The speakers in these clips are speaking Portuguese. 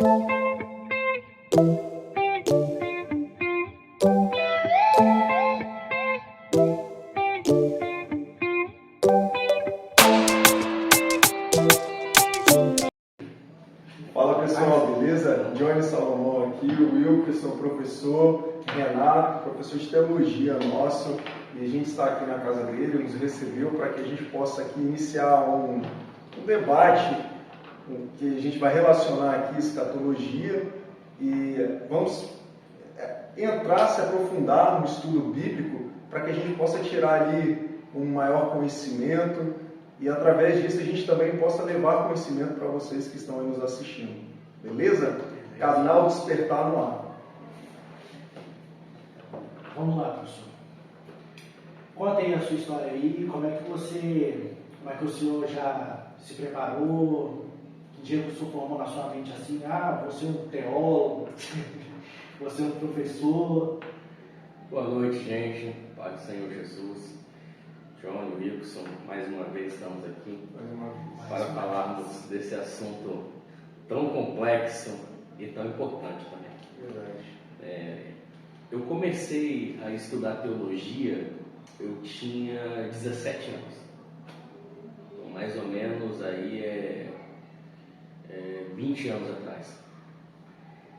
Fala pessoal, beleza? Johnny Salomão aqui, o Wilkerson, professor, Renato, professor de teologia nosso, e a gente está aqui na casa dele, nos recebeu para que a gente possa aqui iniciar um debate que a gente vai relacionar aqui escatologia e vamos entrar, se aprofundar no estudo bíblico para que a gente possa tirar ali um maior conhecimento e através disso a gente também possa levar conhecimento para vocês que estão aí nos assistindo. Beleza? Canal Despertar no ar. Vamos lá, professor. Conta aí a sua história aí, como é que o senhor já se preparou, que dia que o senhor formou na sua mente assim, você é um teólogo, você é um professor. Boa noite, gente. Pai do Senhor Jesus. Johnny, Wilson, mais uma vez estamos aqui para falarmos desse assunto tão complexo e tão importante também. Verdade. Eu comecei a estudar teologia, eu tinha 17 anos. Então, mais ou menos aí 20 anos atrás.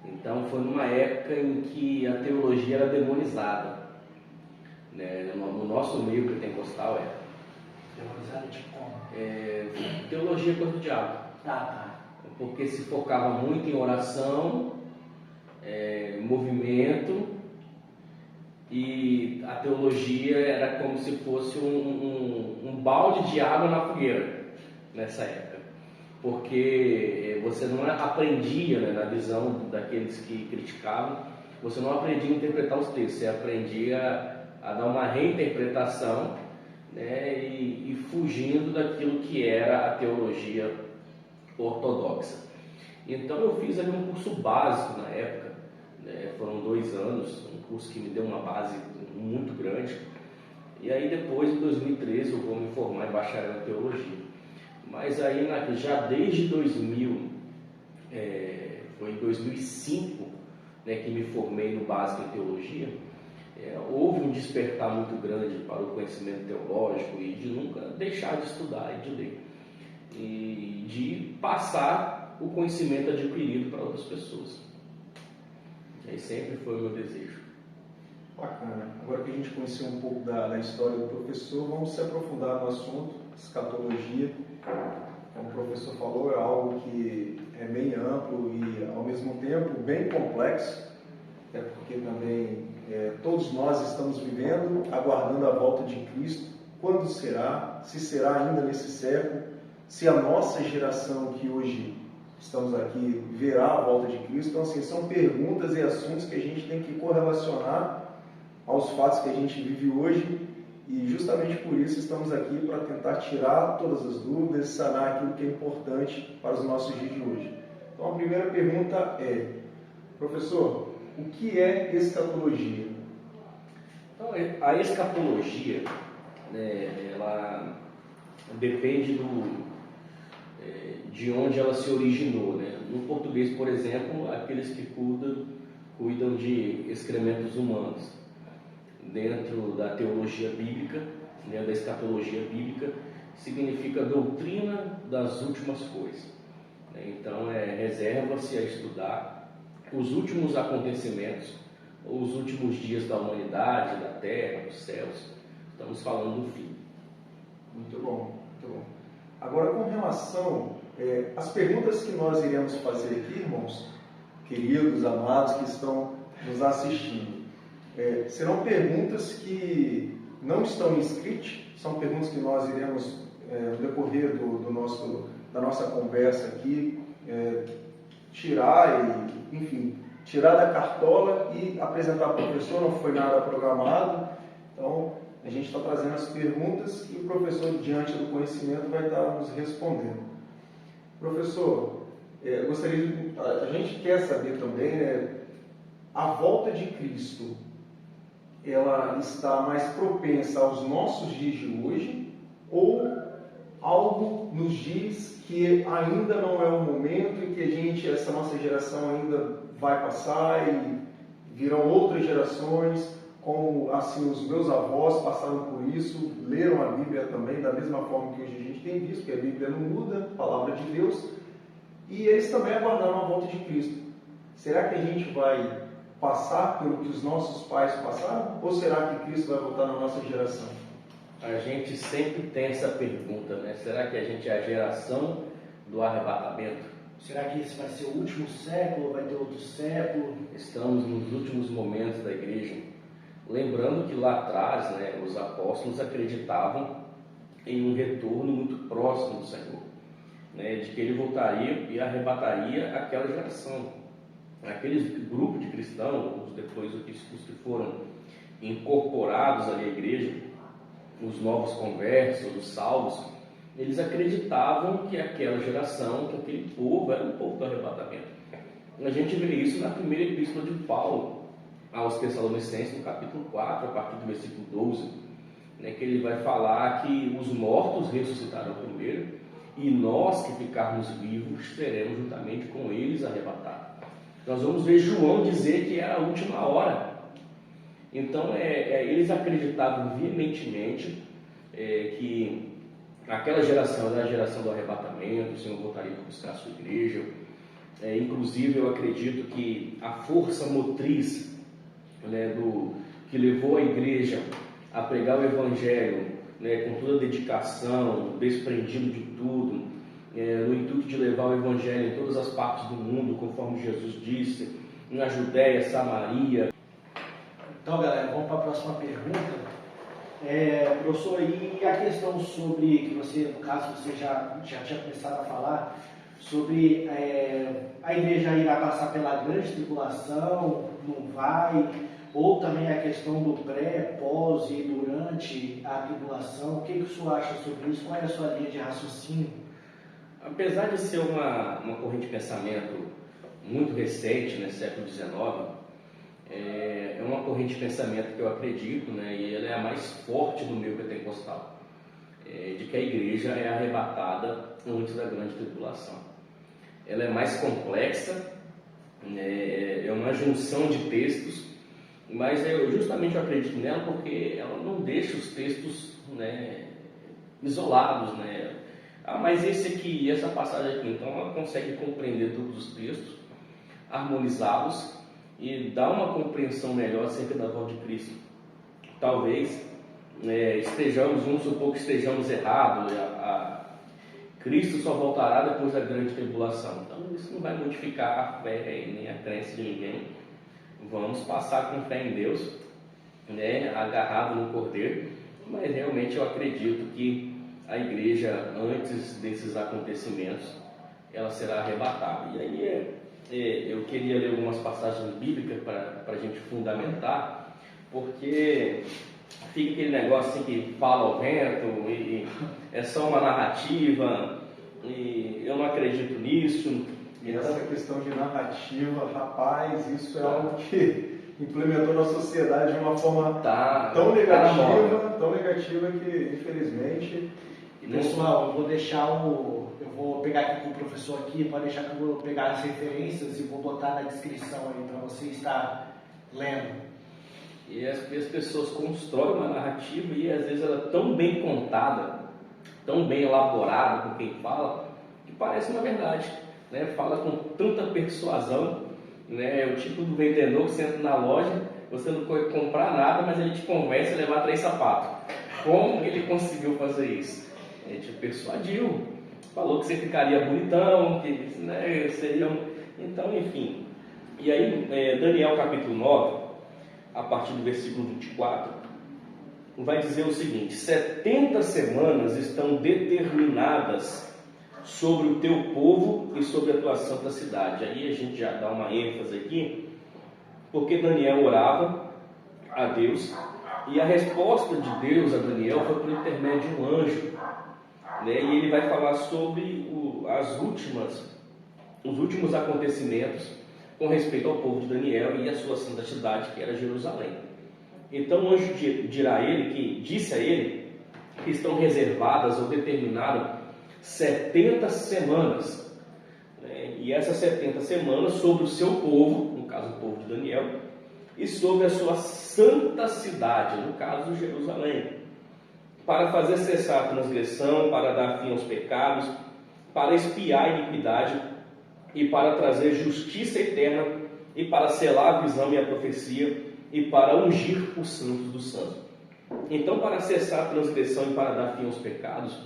Então foi numa época em que a teologia era demonizada. No nosso meio pentecostal Teorizado de como? teologia coisa do diabo. Porque se focava muito em oração, movimento, e a teologia era como se fosse um balde de água na fogueira nessa época, porque você não aprendia, na visão daqueles que criticavam, você não aprendia a interpretar os textos, você aprendia a dar uma reinterpretação, e fugindo daquilo que era a teologia ortodoxa. Então eu fiz ali um curso básico na época, foram 2 anos, um curso que me deu uma base muito grande, e aí depois, em 2013, eu vou me formar em bacharel em teologia. Mas aí já desde 2000, foi em 2005, que me formei no básico em teologia, houve um despertar muito grande para o conhecimento teológico e de nunca deixar de estudar e de ler, e de passar o conhecimento adquirido para outras pessoas. E sempre foi o meu desejo. Bacana. Agora que a gente conheceu um pouco da história do professor, vamos se aprofundar no assunto, escatologia. Como o professor falou, é algo que é bem amplo e, ao mesmo tempo, bem complexo, porque também todos nós estamos vivendo, aguardando a volta de Cristo. Quando será? Se será ainda nesse século? Se a nossa geração que hoje estamos aqui verá a volta de Cristo? Então, assim, são perguntas e assuntos que a gente tem que correlacionar aos fatos que a gente vive hoje, e justamente por isso estamos aqui para tentar tirar todas as dúvidas, sanar aquilo que é importante para os nossos dias de hoje. Então, a primeira pergunta é: professor, o que é escatologia? Então, a escatologia, ela depende de onde ela se originou. No português, por exemplo, aqueles que cuidam de excrementos humanos. Dentro da teologia bíblica, da escatologia bíblica, significa doutrina das últimas coisas. Então, reserva-se a estudar os últimos acontecimentos, os últimos dias da humanidade, da terra, dos céus. Estamos falando do fim. Muito bom, muito bom. Agora, com relação às perguntas que nós iremos fazer aqui, irmãos, queridos, amados, que estão nos assistindo, serão perguntas que não estão em script, são perguntas que nós iremos, no decorrer da nossa conversa aqui, tirar da cartola e apresentar para o professor. Não foi nada programado, então a gente está trazendo as perguntas e o professor, diante do conhecimento, vai estar nos respondendo. Professor, a gente quer saber também, a volta de Cristo, ela está mais propensa aos nossos dias de hoje ou algo nos diz que ainda não é o momento e que essa nossa geração ainda vai passar e virão outras gerações, como assim os meus avós passaram por isso, leram a Bíblia também da mesma forma que hoje a gente tem visto, que a Bíblia não muda, a palavra de Deus, e eles também aguardaram a volta de Cristo. Será que a gente vai passar pelo que os nossos pais passaram? Ou será que Cristo vai voltar na nossa geração? A gente sempre tem essa pergunta, né? Será que a gente é a geração do arrebatamento? Será que esse vai ser o último século ou vai ter outro século? Estamos nos últimos momentos da igreja. Lembrando que lá atrás, né, os apóstolos acreditavam em um retorno muito próximo do Senhor, né, de que ele voltaria e arrebataria aquela geração. Aqueles grupo de cristãos, depois os que foram incorporados ali à igreja, os novos conversos, os salvos, eles acreditavam que aquela geração, que aquele povo era o povo do arrebatamento. A gente vê isso na primeira epístola de Paulo aos Tessalonicenses, no capítulo 4, a partir do versículo 12, né, que ele vai falar que os mortos ressuscitarão primeiro e nós que ficarmos vivos seremos juntamente com eles arrebatados. Nós vamos ver João dizer que era a última hora. Então, eles acreditavam veementemente que aquela geração era a geração do arrebatamento, o Senhor voltaria para buscar a sua igreja. Inclusive, eu acredito que a força motriz, né, que levou a igreja a pregar o Evangelho, né, com toda a dedicação, desprendido de tudo, no intuito de levar o Evangelho em todas as partes do mundo, conforme Jesus disse, na Judéia, Samaria. Então, galera, vamos para a próxima pergunta. Professor, e a questão sobre, que você, no caso, você já tinha começado a falar, sobre a igreja irá passar pela grande tribulação, não vai, ou também a questão do pré, pós e durante a tribulação, o que o senhor acha sobre isso? Qual é a sua linha de raciocínio? Apesar de ser uma corrente de pensamento muito recente, né, século XIX, é uma corrente de pensamento que eu acredito, né, e ela é a mais forte do meio pentecostal, de que a igreja é arrebatada antes da grande tribulação. Ela é mais complexa, é uma junção de textos, mas eu justamente acredito nela porque ela não deixa os textos, né, isolados, né? Mas esse aqui, essa passagem aqui, então ela consegue compreender todos os textos, harmonizá-los e dar uma compreensão melhor acerca da volta de Cristo. Talvez vamos supor que estejamos errados, Cristo só voltará depois da grande tribulação. Então isso não vai modificar a fé nem a crença de ninguém. Vamos passar com fé em Deus, né, agarrado no Cordeiro, mas realmente eu acredito que a igreja, antes desses acontecimentos, ela será arrebatada. E aí eu queria ler algumas passagens bíblicas para a gente fundamentar, porque fica aquele negócio assim que fala ao vento e é só uma narrativa e eu não acredito nisso. E essa questão de narrativa, rapaz, isso é algo que implementou na sociedade de uma forma tão negativa que, infelizmente... Pessoal, eu vou pegar aqui com o professor aqui, pode deixar que eu vou pegar as referências e vou botar na descrição aí para você estar lendo. E as pessoas constroem uma narrativa e às vezes ela é tão bem contada, tão bem elaborada com quem fala, que parece uma verdade, né? Fala com tanta persuasão, né? É o tipo do vendedor que você entra na loja, você não pode comprar nada, mas ele te convence a levar 3 sapatos. Como ele conseguiu fazer isso? Ele te persuadiu, falou que você ficaria bonitão, que, né, seria então, enfim. E aí, Daniel capítulo 9, a partir do versículo 24, vai dizer o seguinte: 70 semanas estão determinadas sobre o teu povo e sobre a tua santa cidade. Aí a gente já dá uma ênfase aqui, porque Daniel orava a Deus, e a resposta de Deus a Daniel foi por intermédio de um anjo, né? E ele vai falar sobre os últimos acontecimentos com respeito ao povo de Daniel e a sua santa cidade, que era Jerusalém. Então o anjo disse a ele que estão reservadas ou determinadas 70 semanas. Né? E essas 70 semanas sobre o seu povo, no caso o povo de Daniel, e sobre a sua santa cidade, no caso Jerusalém, para fazer cessar a transgressão, para dar fim aos pecados, para expiar a iniquidade e para trazer justiça eterna e para selar a visão e a profecia e para ungir os santos dos santos. Então, para cessar a transgressão e para dar fim aos pecados,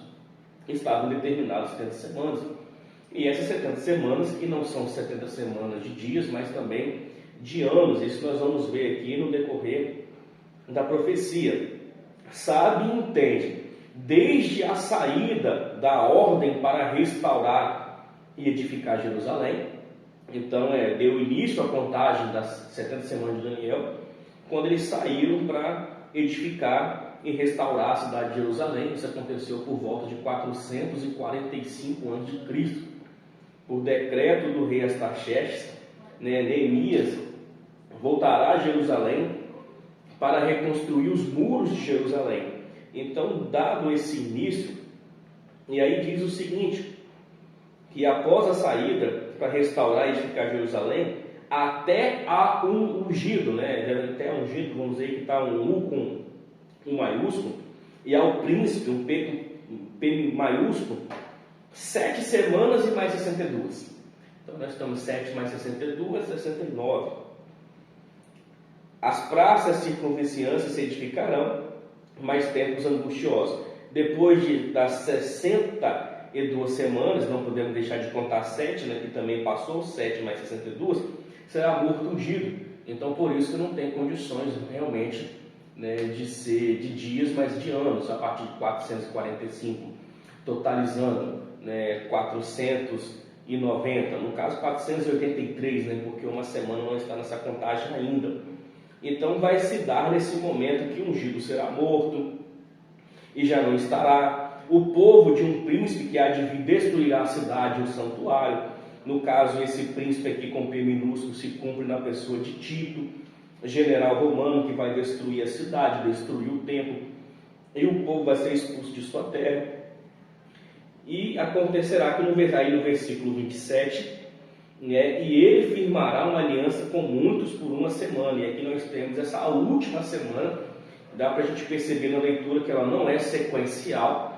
estavam determinadas 70 semanas. E essas 70 semanas, que não são 70 semanas de dias, mas também de anos. Isso nós vamos ver aqui no decorrer da profecia. Sabe e entende, desde a saída da ordem para restaurar e edificar Jerusalém. Então, deu início à contagem das 70 semanas de Daniel, quando eles saíram para edificar e restaurar a cidade de Jerusalém. Isso aconteceu por volta de 445 a.C., por decreto do rei Artaxerxes, Neemias voltará a Jerusalém para reconstruir os muros de Jerusalém. Então, dado esse início, e aí diz o seguinte, que após a saída para restaurar e edificar Jerusalém, até há um ungido, até ungido, vamos dizer que está um U com um maiúsculo, e há o príncipe, um P maiúsculo, 7 semanas e mais 62. Então nós estamos 7 mais 62, 69. As praças circunvizinhanças se edificarão, mais tempos angustiosos. Depois das 62 semanas, não podemos deixar de contar 7, que também passou, 7 mais 62, será morto ungido. Então, por isso que não tem condições realmente de ser de dias, mas de anos, a partir de 445, totalizando 490, no caso 483, porque uma semana não está nessa contagem ainda. Então vai se dar nesse momento que o ungido será morto e já não estará. O povo de um príncipe que há de vir destruirá a cidade e o santuário. No caso, esse príncipe aqui com P minúsculo se cumpre na pessoa de Tito, general romano, que vai destruir a cidade, destruir o templo, e o povo vai ser expulso de sua terra. E acontecerá que no versículo 27, e ele firmará uma aliança com muitos por uma semana. E aqui nós temos essa última semana, dá para a gente perceber na leitura que ela não é sequencial.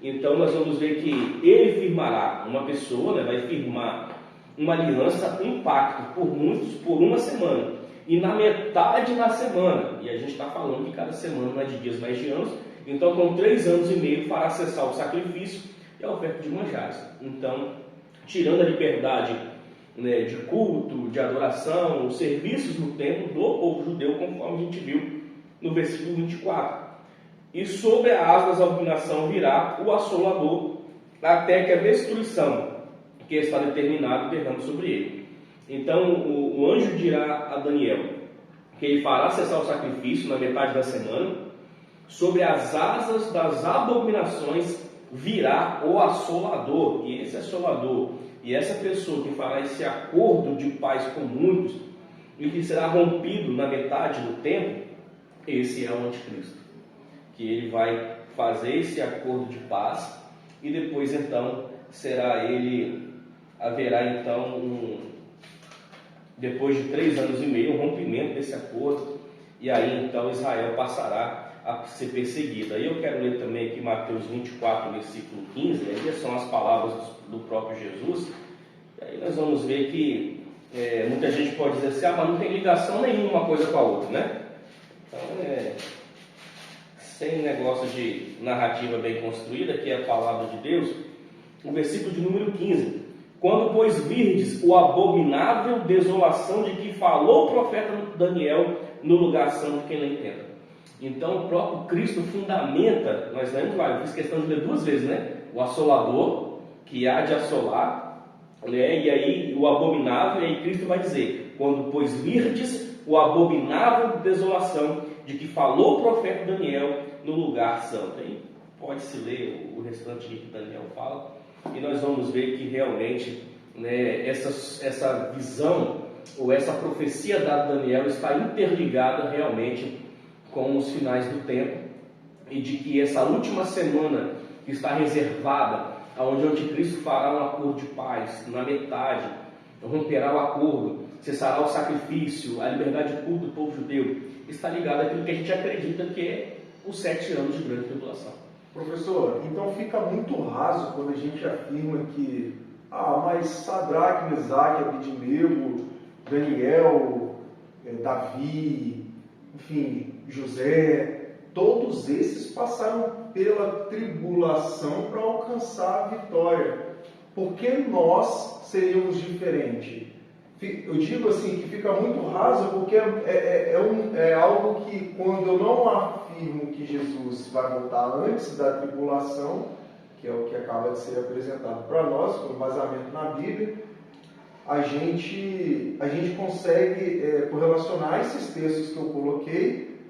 Então nós vamos ver que ele firmará, uma pessoa vai firmar uma aliança, um pacto por muitos por uma semana. E na metade da semana, e a gente está falando que cada semana não é de dias, mas de anos, então com 3 anos e meio fará cessar o sacrifício e a oferta de manjares. Então, tirando a liberdade de culto, de adoração, os serviços no templo do povo judeu, conforme a gente viu no versículo 24. E sobre a asa da abominação virá o assolador, até que a destruição que está determinada derrame sobre ele. Então o anjo dirá a Daniel que ele fará cessar o sacrifício na metade da semana. Sobre as asas das abominações virá o assolador, e esse assolador, e essa pessoa que fará esse acordo de paz com muitos, e que será rompido na metade do tempo, esse é o anticristo, que ele vai fazer esse acordo de paz, e depois então haverá então depois de 3 anos e meio, um rompimento desse acordo, e aí então Israel passará a ser perseguida. Aí eu quero ler também aqui Mateus 24, versículo 15, aí são as palavras do próprio Jesus, e aí nós vamos ver que muita gente pode dizer assim, mas não tem ligação nenhuma uma coisa com a outra, Então, sem negócio de narrativa bem construída, que é a palavra de Deus, o versículo de número 15, quando, pois, virdes o abominável desolação de que falou o profeta Daniel no lugar santo, quem não entenda. Então o próprio Cristo fundamenta, nós lemos lá, eu fiz questão de ler 2 vezes, o assolador, que há de assolar, e aí o abominável, e aí Cristo vai dizer, quando pois virdes o abominável desolação de que falou o profeta Daniel no lugar santo. Aí pode-se ler o restante de que Daniel fala, e nós vamos ver que realmente essa visão, ou essa profecia dada a Daniel está interligada realmente com os finais do tempo, e de que essa última semana que está reservada, onde o anticristo fará um acordo de paz na metade, romperá o acordo, cessará o sacrifício, a liberdade de culto do povo judeu, está ligado àquilo que a gente acredita que é os 7 anos de grande tribulação. Professor, então fica muito raso quando a gente afirma que mas Sadraque, Mesaque, Abednego, Daniel, Davi, enfim, José, todos esses passaram pela tribulação para alcançar a vitória. Por que nós seríamos diferentes? Eu digo assim que fica muito raso porque é algo que, quando eu não afirmo que Jesus vai voltar antes da tribulação, que é o que acaba de ser apresentado para nós, com baseamento na Bíblia, a gente consegue correlacionar esses textos que eu coloquei,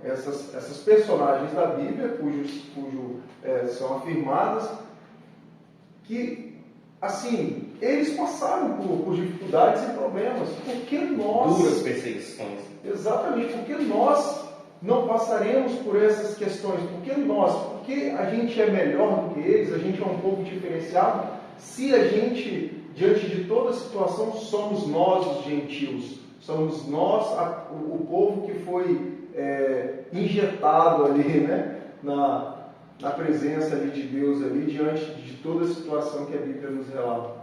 essas personagens da Bíblia, cujo são afirmadas, que, assim, eles passaram por dificuldades e problemas. Por que nós... Duras perseguições. Exatamente, porque nós não passaremos por essas questões? Porque a gente é melhor do que eles, a gente é um pouco diferenciado, se a gente, diante de toda a situação, somos nós os gentios, somos nós o povo que foi injetado ali, né, na presença ali de Deus, ali, diante de toda a situação que a Bíblia nos relata.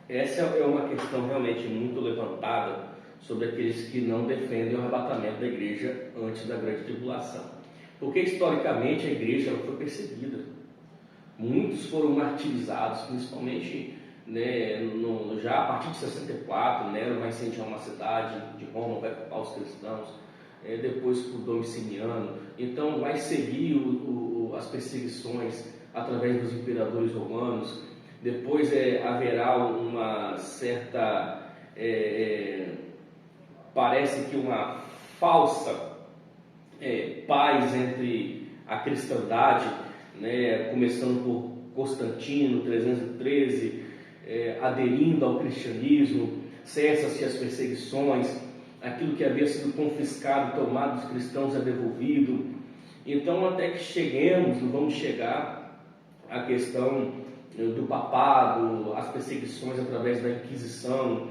Essa é uma questão realmente muito levantada sobre aqueles que não defendem o arrebatamento da igreja antes da grande tribulação. Porque historicamente a igreja foi perseguida. Muitos foram martirizados, principalmente, né, já a partir de 64, Nero vai incendiar uma cidade de Roma, vai culpar os cristãos, depois por Domiciliano. Então vai seguir as perseguições através dos imperadores romanos. Depois haverá uma certa... parece que uma falsa paz entre a cristandade, né, começando por Constantino, 313, aderindo ao cristianismo, cessa-se as perseguições, aquilo que havia sido confiscado, tomado dos cristãos é devolvido. Então, até que vamos chegar à questão do papado, as perseguições através da Inquisição.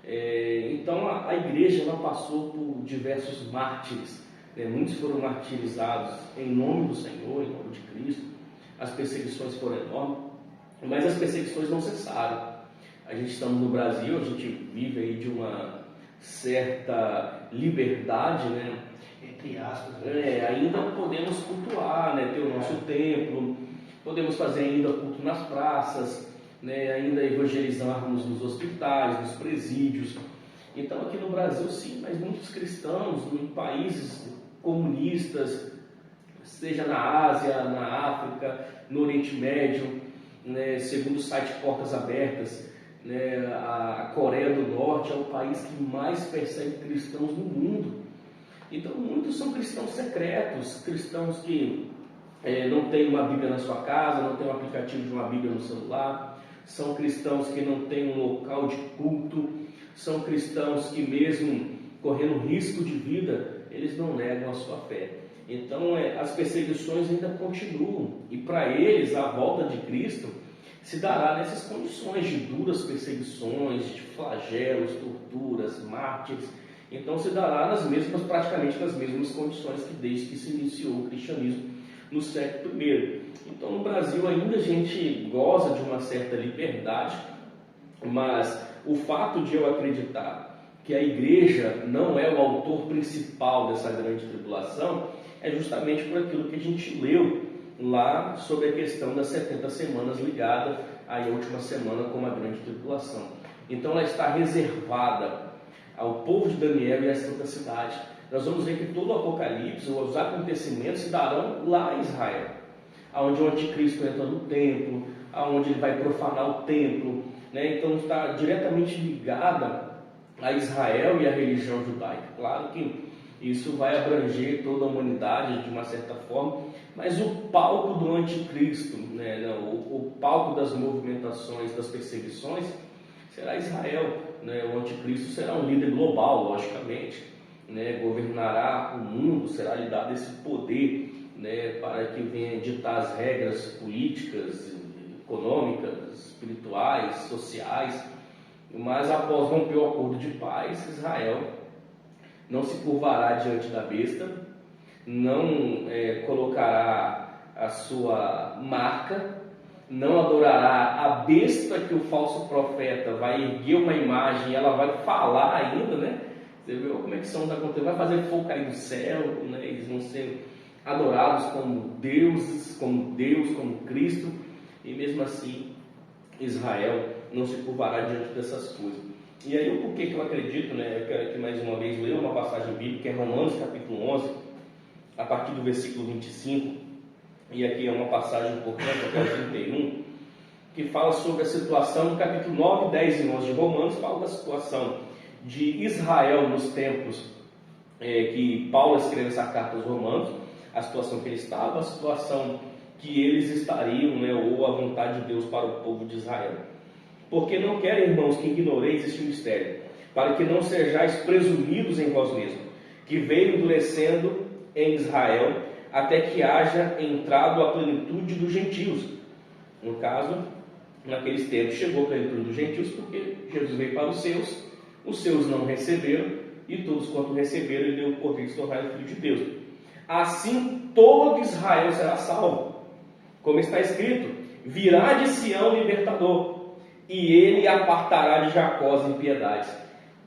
Então a igreja ela passou por diversos mártires, muitos foram martirizados em nome do Senhor, em nome de Cristo. As perseguições foram enormes, mas as perseguições não cessaram. A gente estamos no Brasil, a gente vive aí de uma certa liberdade, né? Entre aspas, ainda podemos cultuar, né? Ter o nosso templo, podemos fazer ainda culto nas praças, né, ainda evangelizarmos nos hospitais, nos presídios. Então aqui no Brasil sim, mas muitos cristãos em países comunistas, seja na Ásia, na África, no Oriente Médio, né, segundo o site Portas Abertas, né, a Coreia do Norte é o país que mais persegue cristãos no mundo. Então muitos são cristãos secretos, cristãos que não tem uma Bíblia na sua casa, não tem um aplicativo de uma Bíblia no celular, são cristãos que não têm um local de culto, são cristãos que mesmo correndo risco de vida, eles não negam a sua fé. Então as perseguições ainda continuam, e para eles a volta de Cristo se dará nessas condições de duras perseguições, de flagelos, torturas, mártires. Então se dará praticamente nas mesmas condições que desde que se iniciou o cristianismo no século I. Então no Brasil ainda a gente goza de uma certa liberdade, mas o fato de eu acreditar que a igreja não é o autor principal dessa grande tribulação é justamente por aquilo que a gente leu lá sobre a questão das 70 semanas ligada à última semana como a grande tribulação. Então ela está reservada ao povo de Daniel e à Santa Cidade. Nós vamos ver que todo o Apocalipse, os acontecimentos se darão lá em Israel, onde o anticristo entra no templo, onde ele vai profanar o templo, né? Então está diretamente ligada a Israel e a religião judaica. Claro que isso vai abranger toda a humanidade de uma certa forma, mas o palco do anticristo, né? o palco das movimentações, das perseguições, será Israel, né? O anticristo será um líder global, logicamente, né? Governará o mundo, será lhe dado esse poder né, para que venha ditar as regras políticas, econômicas, espirituais, sociais. Mas após romper o acordo de paz, Israel não se curvará diante da besta, não colocará a sua marca, não adorará a besta que o falso profeta vai erguer uma imagem e ela vai falar ainda, né? Você vê como é que são acontecendo, vai fazer fogo cair do céu, né? Eles vão ser adorados como deuses, como Deus, como Cristo, e mesmo assim Israel não se curvará diante dessas coisas. E aí o porquê que eu acredito, né? Eu quero aqui mais uma vez ler uma passagem bíblica, que é Romanos capítulo 11, a partir do versículo 25, e aqui é uma passagem importante, até o 31, que fala sobre a situação no capítulo 9, 10 e 11 de Romanos, fala da situação de Israel nos tempos que Paulo escreve essa carta aos Romanos, a situação que ele estava, a situação que eles estariam, né, ou a vontade de Deus para o povo de Israel. Porque não quero, irmãos, que ignoreis este mistério, para que não sejais presumidos em vós mesmos, que veio endurecendo em Israel, até que haja entrado a plenitude dos gentios. No caso, naqueles tempos chegou a plenitude dos gentios, porque Jesus veio para os seus não receberam, e todos quanto receberam, ele deu o poder de se tornar filho de Deus. Assim todo Israel será salvo. Como está escrito, virá de Sião libertador, e ele apartará de Jacó as impiedades.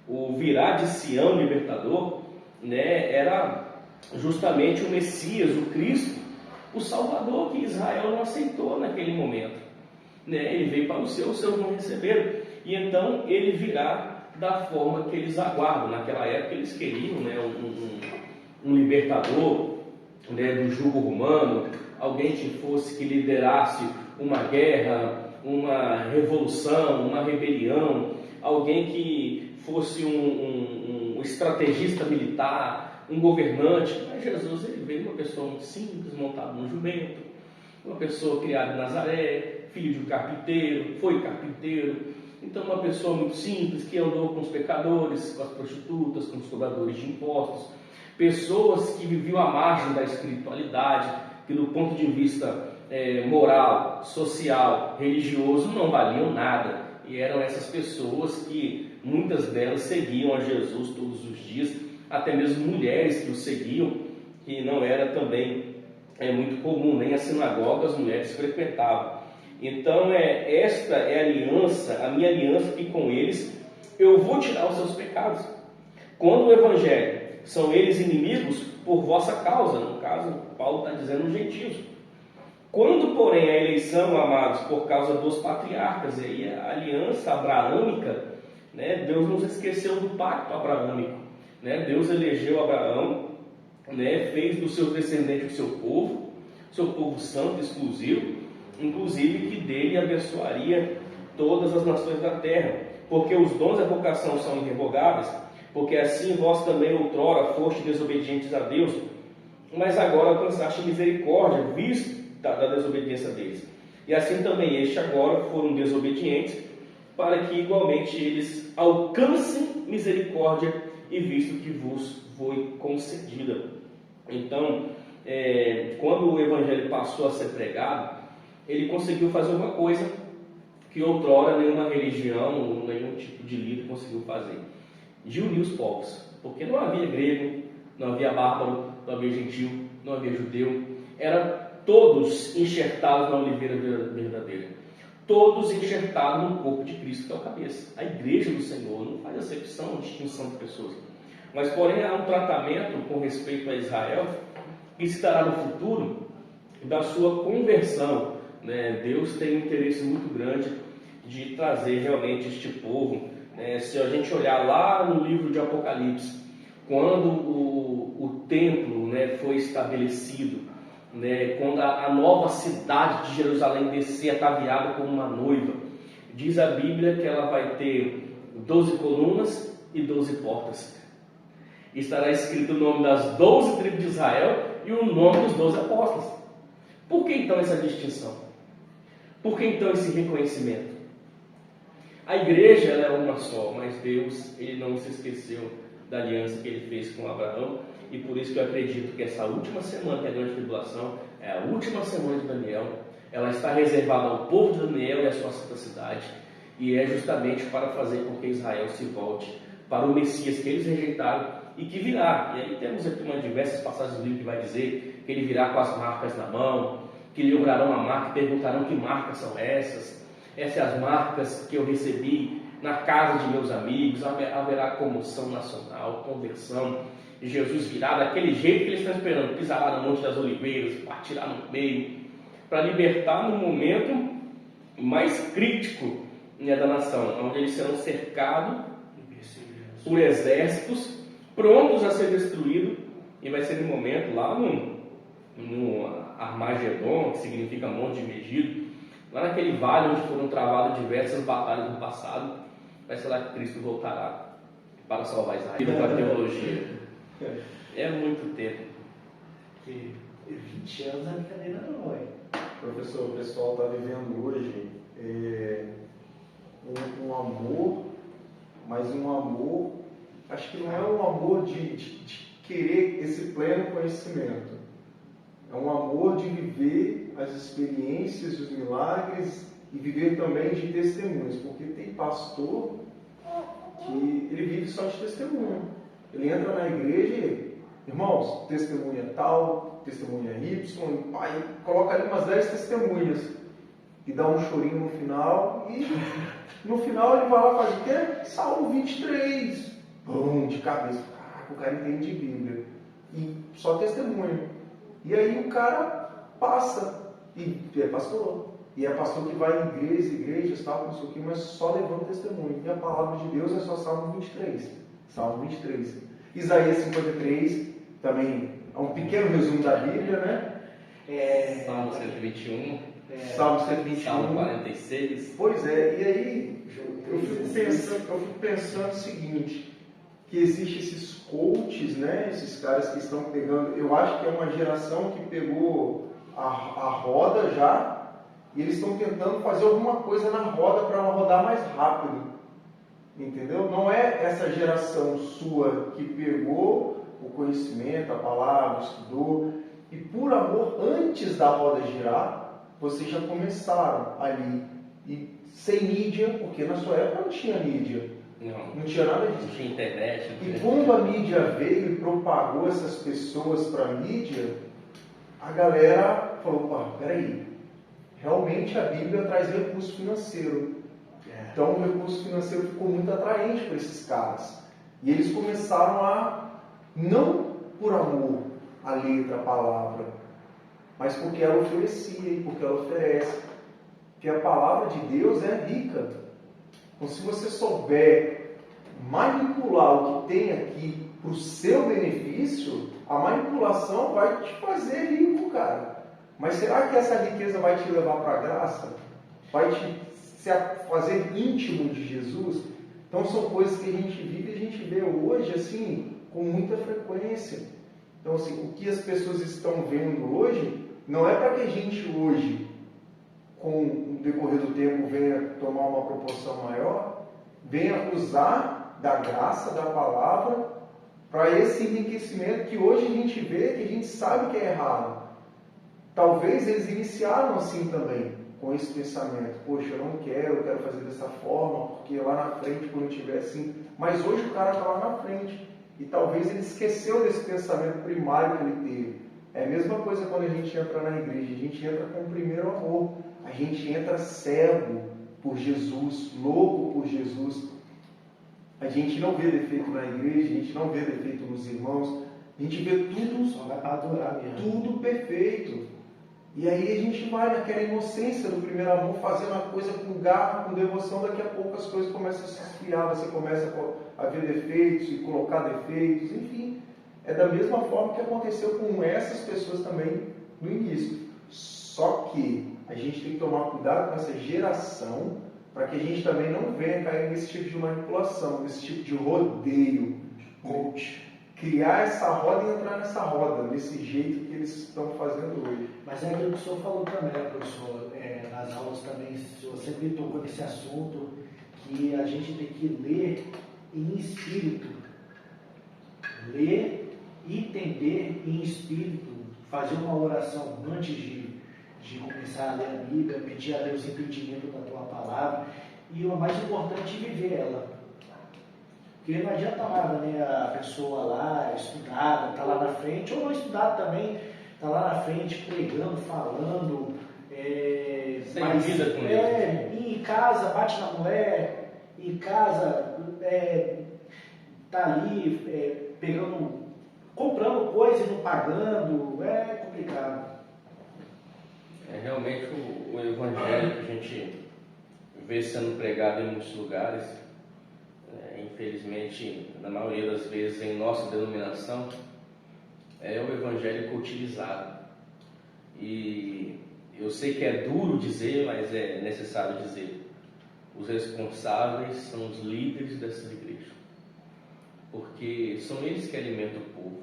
O virá de Sião libertador, né, era justamente o Messias, o Cristo, o Salvador que Israel não aceitou naquele momento, né? Ele veio para os seus não receberam, e então ele virá da forma que eles aguardam. Naquela época eles queriam, né, um libertador, né, do jugo romano, alguém que liderasse uma guerra, uma revolução, uma rebelião, alguém que fosse um estrategista militar, um governante. Mas Jesus, ele veio uma pessoa muito simples, montada num jumento, uma pessoa criada em Nazaré, filho de um carpinteiro, foi carpinteiro. Então uma pessoa muito simples, que andou com os pecadores, com as prostitutas, com os cobradores de impostos, pessoas que viviam à margem da espiritualidade, que do ponto de vista moral, social, religioso, não valiam nada. E eram essas pessoas que muitas delas seguiam a Jesus todos os dias, até mesmo mulheres que o seguiam, que não era também muito comum, nem a sinagoga as mulheres frequentavam. Então esta é a aliança, a minha aliança, que com eles eu vou tirar os seus pecados. Quando o evangelho são eles inimigos por vossa causa, no caso Paulo está dizendo os gentios. Quando, porém, a eleição, amados, por causa dos patriarcas, e aí a aliança abraâmica, né, Deus nos esqueceu do pacto abraâmico, né? Deus elegeu Abraão, né, fez dos seus descendentes o seu povo santo, exclusivo, inclusive que dele abençoaria todas as nações da terra, porque os dons da vocação são irrevogáveis, porque assim vós também outrora foste desobedientes a Deus, mas agora alcançaste misericórdia, visto da desobediência deles. E assim também estes agora foram desobedientes, para que igualmente eles alcancem misericórdia, e visto que vos foi concedida. Então, quando o evangelho passou a ser pregado, ele conseguiu fazer uma coisa que outrora nenhuma religião, nenhum tipo de líder conseguiu fazer: de unir os povos, porque não havia grego, não havia bárbaro, não havia gentil, não havia judeu, era todos enxertados na oliveira verdadeira, todos enxertados no corpo de Cristo, que é o cabeça. A igreja do Senhor não faz acepção, distinção de pessoas, mas porém há um tratamento com respeito a Israel que se dará no futuro da sua conversão, né? Deus tem um interesse muito grande de trazer realmente este povo. Se a gente olhar lá no livro de Apocalipse, quando o templo, né, foi estabelecido, né, quando a nova cidade de Jerusalém descer ataviada como uma noiva, diz a Bíblia que ela vai ter 12 colunas e 12 portas. Estará escrito o nome das 12 tribos de Israel e o nome dos 12 apóstolos. Por que então essa distinção? Por que então esse reconhecimento? A igreja ela é uma só, mas Deus, ele não se esqueceu da aliança que ele fez com Abraão, e por isso que eu acredito que essa última semana, que é a grande tribulação, é a última semana de Daniel, ela está reservada ao povo de Daniel e à sua santa cidade, e é justamente para fazer com que Israel se volte para o Messias que eles rejeitaram e que virá. E aí temos aqui diversas passagens do livro que vai dizer que ele virá com as marcas na mão, que lhe obrarão a marca e perguntarão que marcas são essas. Essas são as marcas que eu recebi na casa de meus amigos. Haverá comoção nacional, conversão. Jesus virá daquele jeito que eles estão esperando, pisará no Monte das Oliveiras, partirá no meio, para libertar no momento mais crítico, né, da nação, onde eles serão cercados por exércitos prontos a ser destruídos, e vai ser um momento lá no Armagedon, que significa Monte de Megido, lá naquele vale onde foram travadas diversas batalhas no passado. Vai ser lá que Cristo voltará para salvar Israel com a teologia. É muito tempo. Que 20 anos não é brincadeira não, ué. Professor, o pessoal está vivendo hoje um amor, mas um amor, acho que não é um amor de querer esse pleno conhecimento. É um amor de viver as experiências, os milagres e viver também de testemunhos, porque tem pastor que ele vive só de testemunho. Ele entra na igreja e, irmãos, testemunha tal, testemunha Y, e pai, coloca ali umas 10 testemunhas e dá um chorinho no final, e no final ele vai lá e faz o quê? Salmo 23. Bum, de cabeça. Caraca, o cara entende de Bíblia. E só testemunha. E aí o cara passa e é pastor. E é pastor que vai em igrejas, tal, não sei o que, mas só levando testemunho. E a palavra de Deus é só Salmo 23. Salmo 23. Isaías 53, também é um pequeno resumo da Bíblia, né? Salmo 121. Salmo 121. Salmo 46. Pois é, e aí eu fico pensando o seguinte, que existe esses coaches, né? Esses caras que estão pegando, eu acho que é uma geração que pegou a roda já, e eles estão tentando fazer alguma coisa na roda para ela rodar mais rápido. Entendeu? Não é essa geração sua que pegou o conhecimento, a palavra, estudou, e por amor, antes da roda girar, vocês já começaram ali. E sem mídia, porque na sua época não tinha mídia. Não tinha nada disso. Não tinha internet. E quando a mídia veio e propagou essas pessoas para a mídia, a galera falou, pá, peraí, realmente a Bíblia traz recurso financeiro. Então o recurso financeiro ficou muito atraente para esses caras. E eles começaram a, não por amor à letra, à palavra, mas porque ela oferecia e porque ela oferece. Porque a palavra de Deus é rica. Então se você souber manipular o que tem aqui para o seu benefício, a manipulação vai te fazer rico, cara. Mas será que essa riqueza vai te levar para a graça? Vai te fazer íntimo de Jesus? Então são coisas que a gente vive e a gente vê hoje assim com muita frequência. Então assim, o que as pessoas estão vendo hoje não é para que a gente hoje, com o decorrer do tempo, venha tomar uma proporção maior, venha usar da graça, da palavra, para esse enriquecimento que hoje a gente vê, que a gente sabe que é errado. Talvez eles iniciaram assim também, com esse pensamento, poxa, eu quero fazer dessa forma, porque lá na frente, quando eu estiver assim, mas hoje o cara está lá na frente, e talvez ele esqueceu desse pensamento primário que ele teve. É a mesma coisa quando a gente entra na igreja, a gente entra com o primeiro amor, a gente entra cego por Jesus, louco por Jesus, a gente não vê defeito na igreja, a gente não vê defeito nos irmãos, a gente vê tudo, só vai para adorar mesmo. Tudo perfeito. E aí a gente vai naquela inocência do primeiro amor, fazendo a coisa com garra, com devoção, daqui a pouco as coisas começam a se esfriar, você começa a ver defeitos e colocar defeitos, enfim. É da mesma forma que aconteceu com essas pessoas também no início. Só que a gente tem que tomar cuidado com essa geração, para que a gente também não venha cair nesse tipo de manipulação, nesse tipo de rodeio, coach. Criar essa roda e entrar nessa roda, desse jeito que eles estão fazendo hoje. Mas é aquilo que o senhor falou também, né, professor? Nas aulas também, o senhor sempre tocou nesse assunto, que a gente tem que ler em espírito. ler, entender em espírito, fazer uma oração antes de começar a ler a Bíblia, pedir a Deus entendimento da tua palavra, e o mais importante, viver ela. Porque não adianta nada, né, a pessoa lá, estudada, está lá na frente, ou não estudada também, está lá na frente, pregando, falando, sem vida com Deus. E em casa bate na mulher, em casa está ali comprando coisa e não pagando, é complicado. Realmente o evangelho que a gente vê sendo pregado em muitos lugares, infelizmente, na maioria das vezes em nossa denominação, é o evangélico utilizado. E eu sei que é duro dizer, mas é necessário dizer. Os responsáveis são os líderes dessas igrejas, porque são eles que alimentam o povo.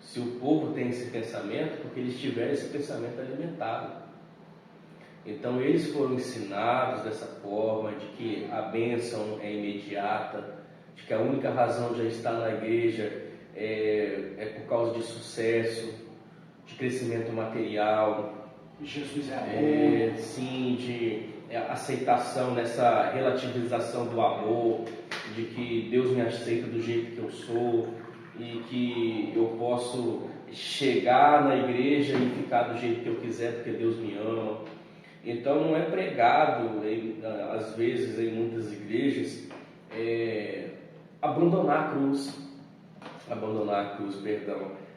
Se o povo tem esse pensamento, porque eles tiveram esse pensamento alimentado. Então eles foram ensinados dessa forma, de que a bênção é imediata, de que a única razão de já estar na igreja é por causa de sucesso, de crescimento material. Jesus é amor. Sim, de aceitação, nessa relativização do amor, de que Deus me aceita do jeito que eu sou e que eu posso chegar na igreja e ficar do jeito que eu quiser porque Deus me ama. Então não é pregado, às vezes em muitas igrejas, abandonar a cruz,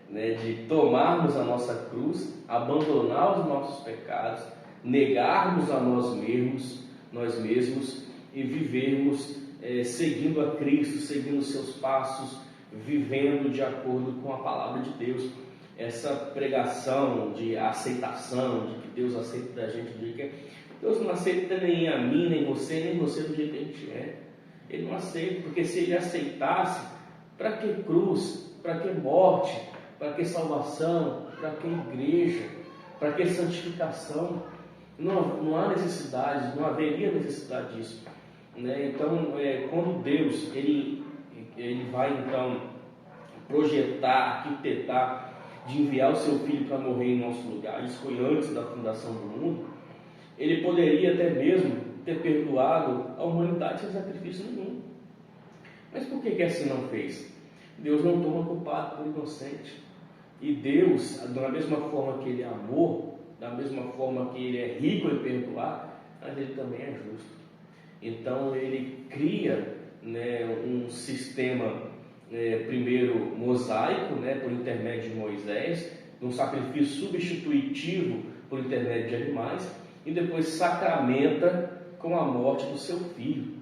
né? De tomarmos a nossa cruz, abandonar os nossos pecados, negarmos a nós mesmos e vivermos seguindo a Cristo, seguindo os seus passos, vivendo de acordo com a palavra de Deus. Essa pregação de aceitação, de que Deus aceita da gente do jeito que é. Deus não aceita nem a mim, nem você do jeito que a gente é. Ele não aceita, porque se Ele aceitasse, para que cruz, para que morte, para que salvação, para que igreja, para que santificação? Não há necessidade, não haveria necessidade disso, né? Então, quando Deus ele vai então projetar, arquitetar, de enviar o seu Filho para morrer em nosso lugar, isso foi antes da fundação do mundo, Ele poderia até mesmo ter perdoado a humanidade sem sacrifício nenhum. Mas por que assim não fez? Deus não toma culpado por inocente. E Deus, da mesma forma que Ele é amor, da mesma forma que Ele é rico em perdoar, mas Ele também é justo. Então Ele cria, né, um sistema, primeiro mosaico, né, por intermédio de Moisés, um sacrifício substitutivo por intermédio de animais, e depois sacramenta com a morte do seu filho,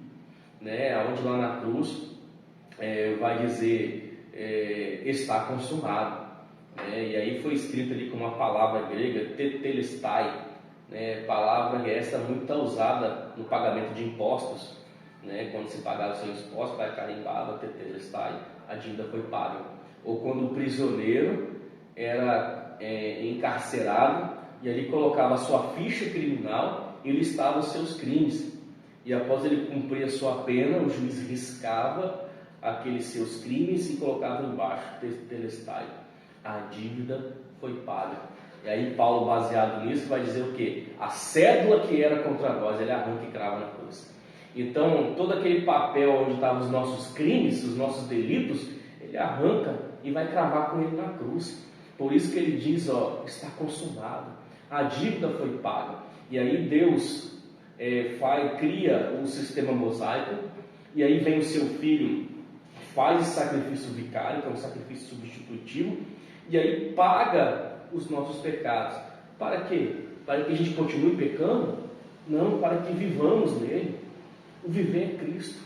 né, onde lá na cruz vai dizer está consumado, né, e aí foi escrito ali com uma palavra grega, tetelestai, né, palavra essa muito usada no pagamento de impostos, né, quando se pagava os seus impostos, vai carimbava, tetelestai, a dívida foi paga. Ou quando o prisioneiro era encarcerado e ali colocava a sua ficha criminal e listava os seus crimes. E após ele cumprir a sua pena, o juiz riscava aqueles seus crimes e colocava embaixo, tetelestai, a dívida foi paga. E aí Paulo, baseado nisso, vai dizer o quê? A cédula que era contra nós, ele arranca e crava na cruz. Então, todo aquele papel onde estavam os nossos crimes, os nossos delitos, ele arranca e vai cravar com ele na cruz. Por isso que ele diz, está consumado, a dívida foi paga. E aí Deus cria um sistema mosaico, e aí vem o seu filho, faz esse sacrifício vicário, que é um sacrifício substitutivo, e aí paga os nossos pecados. Para quê? Para que a gente continue pecando? Não, para que vivamos nele. O viver é Cristo,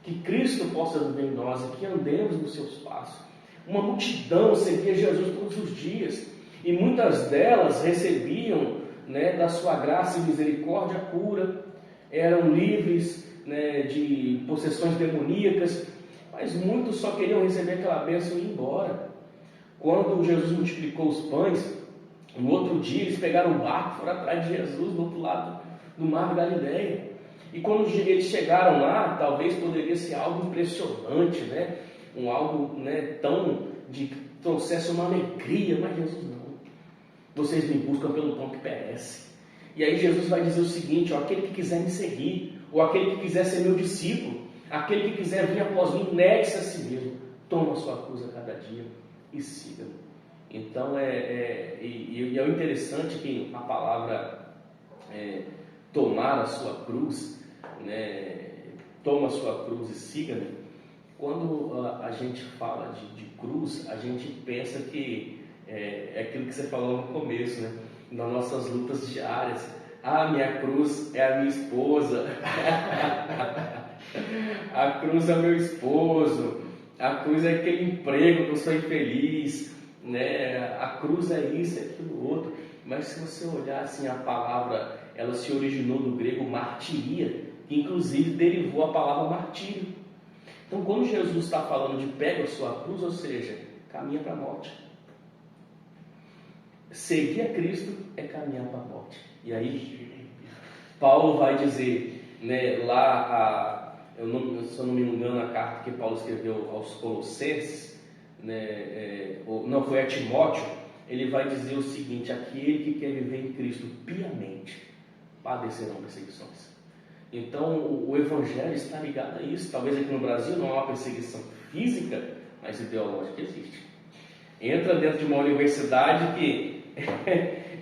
que Cristo possa viver em nós e que andemos nos seus passos. Uma multidão seguia Jesus todos os dias, e muitas delas recebiam, né, da sua graça e misericórdia a cura, eram livres, né, de possessões demoníacas, mas muitos só queriam receber aquela bênção e ir embora. Quando Jesus multiplicou os pães, no outro dia eles pegaram um barco, foram atrás de Jesus do outro lado do mar de Galileia. E quando eles chegaram lá, talvez poderia ser algo impressionante, né? um algo, né, tão de que trouxesse uma alegria, mas Jesus não. Vocês me buscam pelo pão que perece. E aí Jesus vai dizer o seguinte, ó, aquele que quiser me seguir, ou aquele que quiser ser meu discípulo, aquele que quiser vir após mim, negue-se a si mesmo, toma a sua cruz a cada dia e siga-me. Então é o interessante que a palavra tomar a sua cruz, né, toma a sua cruz e siga-me. Quando a gente fala de cruz, a gente pensa que é aquilo que você falou no começo, né? Nas nossas lutas diárias. Ah, minha cruz é a minha esposa. A cruz é o meu esposo. A cruz é aquele emprego que eu sou infeliz, né? A cruz é isso, é aquilo outro. Mas se você olhar assim, a palavra, ela se originou do grego martiria, que inclusive derivou a palavra martírio. Então, quando Jesus está falando de pega a sua cruz, ou seja, caminha para a morte. Seguir a Cristo é caminhar para a morte. E aí, Paulo vai dizer, né, lá, se eu não me engano, a carta que Paulo escreveu aos Colossenses, né, não foi a Timóteo, ele vai dizer o seguinte: aquele que quer viver em Cristo piamente padecerão perseguições. Então, o Evangelho está ligado a isso. Talvez aqui no Brasil não há uma perseguição física, mas ideológica existe. Entra dentro de uma universidade que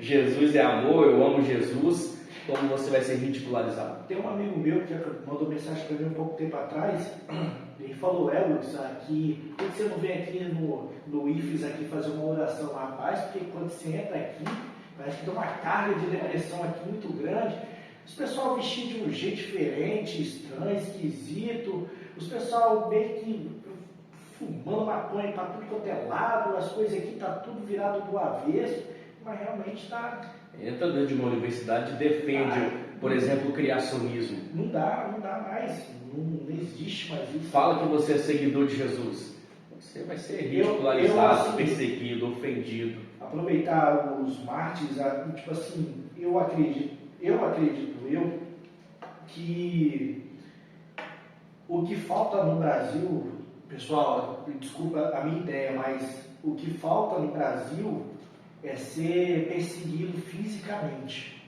Jesus é amor, eu amo Jesus, como você vai ser ridicularizado? Tem um amigo meu que mandou mensagem para mim um pouco tempo atrás. Ele falou, Lucas, aqui, por que você não vem aqui no IFES aqui fazer uma oração? Rapaz, porque quando você entra aqui, parece que tem uma carga de depressão aqui muito grande. Os pessoal vestido de um jeito diferente, estranho, esquisito. Os pessoal meio que fumando maconha para tudo quanto é lado. As coisas aqui tá tudo virado do avesso. Mas realmente está... Entra dentro de uma universidade e defende, por exemplo, o criacionismo. Não dá mais. Não existe mais isso. Fala que você é seguidor de Jesus. Você vai ser ridicularizado, assim, perseguido, ofendido. Aproveitar os mártires, tipo assim, eu acredito que o que falta no Brasil, pessoal, desculpa a minha ideia, mas o que falta no Brasil é ser perseguido fisicamente.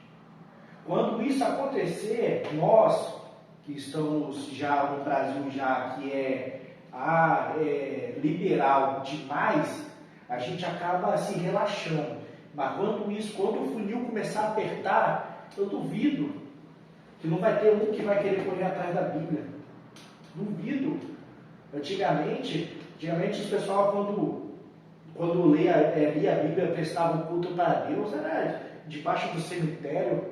Quando isso acontecer, nós que estamos já no Brasil, já que é liberal demais, a gente acaba se relaxando. Mas quando o funil começar a apertar, eu duvido que não vai ter um que vai querer correr atrás da Bíblia. Duvido. Antigamente os pessoal quando lia a Bíblia, prestava um culto para Deus, era debaixo do cemitério.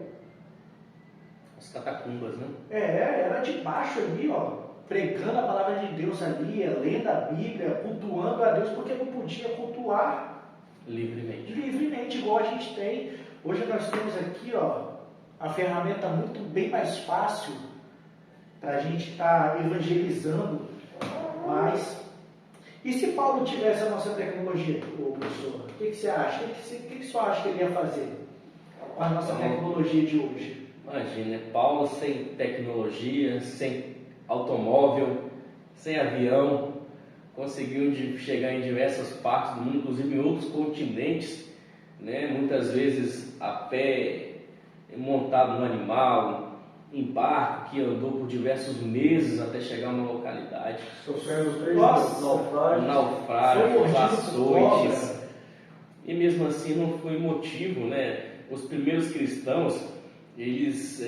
As catacumbas, né? Era debaixo ali, ó, pregando a palavra de Deus ali, lendo a Bíblia, cultuando a Deus, porque não podia cultuar livremente, igual a gente tem. Hoje nós temos aqui, ó, a ferramenta bem mais fácil para a gente estar evangelizando. Mas, e se Paulo tivesse a nossa tecnologia, professor? O que você acha? O que você acha que ele ia fazer com a nossa tecnologia de hoje? Imagina, Paulo sem tecnologia, sem automóvel, sem avião, conseguiu chegar em diversas partes do mundo, inclusive em outros continentes, né? Muitas vezes a pé, montado no animal, em barco, que andou por diversos meses até chegar a uma localidade. Sofrendo 3 naufrágios, açoites. E mesmo assim não foi motivo, né? Os primeiros cristãos, eles,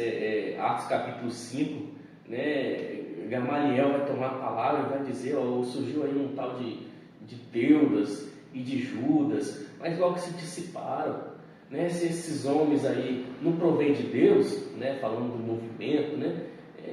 Atos capítulo 5, né? Gamaliel vai tomar a palavra e vai dizer, ó, surgiu aí um tal de Teudas e de Judas, mas logo se dissiparam. Né, se esses homens aí não provém de Deus, né, falando do movimento, né,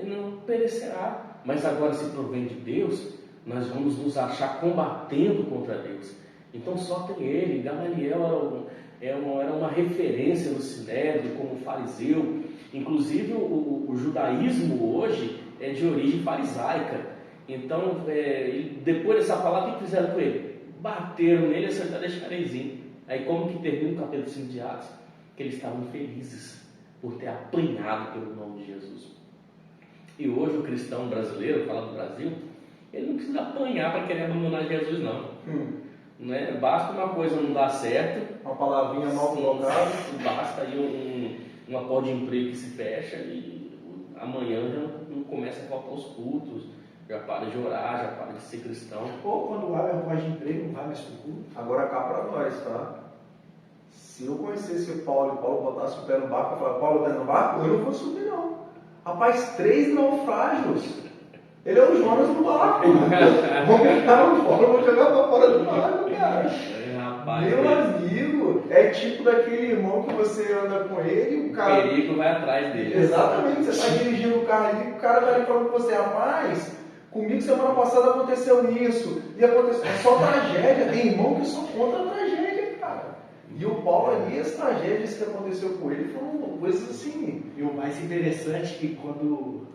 não perecerá. Mas agora, se provém de Deus, nós vamos nos achar combatendo contra Deus. Então só tem ele. Gamaliel era uma referência no Sinédrio como fariseu. Inclusive o judaísmo hoje é de origem farisaica. Então, depois dessa palavra, o que fizeram com ele? Bateram nele e acertaram a charezinha. Aí como que termina o capítulo 5 de Atos? Que eles estavam felizes por ter apanhado pelo nome de Jesus. E hoje o cristão brasileiro, fala do Brasil, ele não precisa precisa apanhar para querer abandonar Jesus, não. Né? Basta uma coisa não dar certo, uma palavrinha mal colocada, basta aí uma porta de emprego que se fecha e amanhã já não começa a faltar os cultos, já para de orar, já para de ser cristão. Ou quando abre a porta de emprego, não vai mais pro culto. Agora cá para nós, tá? Se eu conhecesse o Paulo e o Paulo botasse o pé no barco, eu falava, Paulo, tá no barco? Eu não vou subir, não. Rapaz, 3 naufrágios. Ele é o Jonas no barco. Vou pegar no fora, vou jogar pra fora do barco, cara. Rapaz, meu amigo, é tipo daquele irmão que você anda com ele e o cara... O perigo vai atrás dele. Exatamente, você está dirigindo o carro ali, o cara vai ali falando com você, rapaz, comigo semana passada aconteceu isso, e aconteceu, é só tragédia, tem irmão que só conta a tragédia, cara. E o Paulo ali, as tragédias que aconteceu com ele foram coisas assim. E o mais interessante é que quando